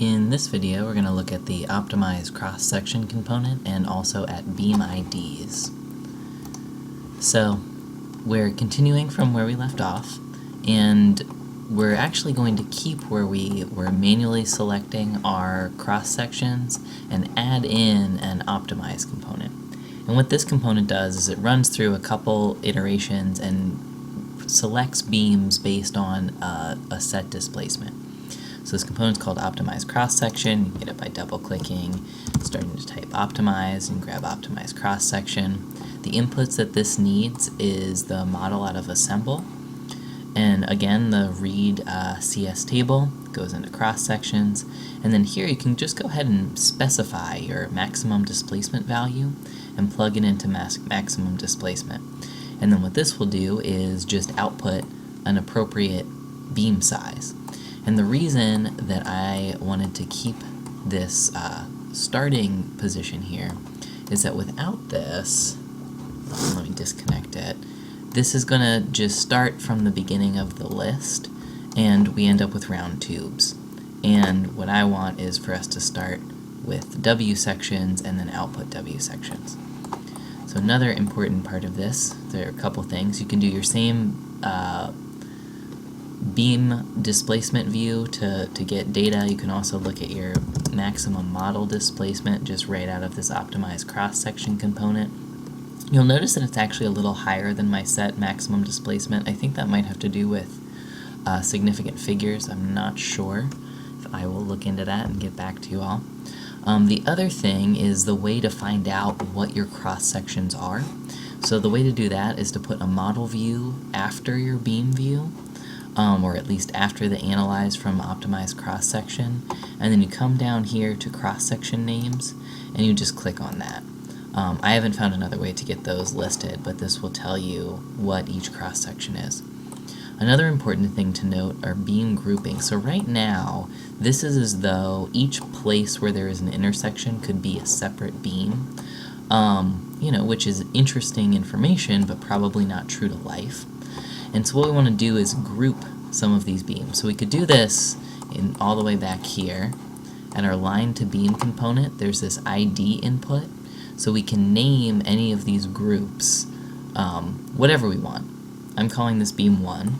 In this video, we're going to look at the optimize cross-section component and also at beam IDs. So, we're continuing from where we left off, and we're actually going to keep where we were manually selecting our cross-sections and add in an optimize component. And what this component does is it runs through a couple iterations and selects beams based on a set displacement. So this component is called optimize cross-section. You can get it by double-clicking, starting to type optimize, and grab optimize cross-section. The inputs that this needs is the model out of assemble, and again the read CS table goes into cross-sections, and then here you can just go ahead and specify your maximum displacement value and plug it into maximum displacement. And then what this will do is just output an appropriate beam size. And the reason that I wanted to keep this starting position here is that without this, let me disconnect it, this is going to just start from the beginning of the list, and we end up with round tubes. And what I want is for us to start with W sections and then output W sections. So another important part of this, there are a couple things. You can do your same beam displacement view to get data. You can also look at your maximum model displacement just right out of this optimized cross-section component. You'll notice that it's actually a little higher than my set maximum displacement. I think that might have to do with significant figures. I'm not sure. I will look into that and get back to you all. The other thing is the way to find out what your cross-sections are. So the way to do that is to put a model view after your beam view, or at least after the analyze from optimized cross-section, and then you come down here to cross-section names and you just click on that. I haven't found another way to get those listed, but this will tell you what each cross-section is. Another important thing to note are beam grouping. So right now, this is as though each place where there is an intersection could be a separate beam, which is interesting information, but probably not true to life. And so what we want to do is group some of these beams. So we could do this all the way back here. At our line to beam component, there's this ID input. So we can name any of these groups whatever we want. I'm calling this beam 1.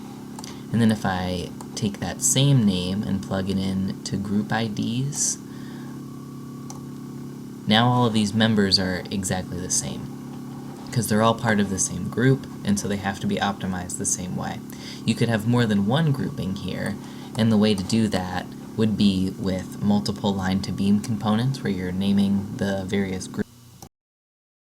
And then if I take that same name and plug it in to group IDs, now all of these members are exactly the same, because they're all part of the same group, and so they have to be optimized the same way. You could have more than one grouping here, and the way to do that would be with multiple line to beam components where you're naming the various groups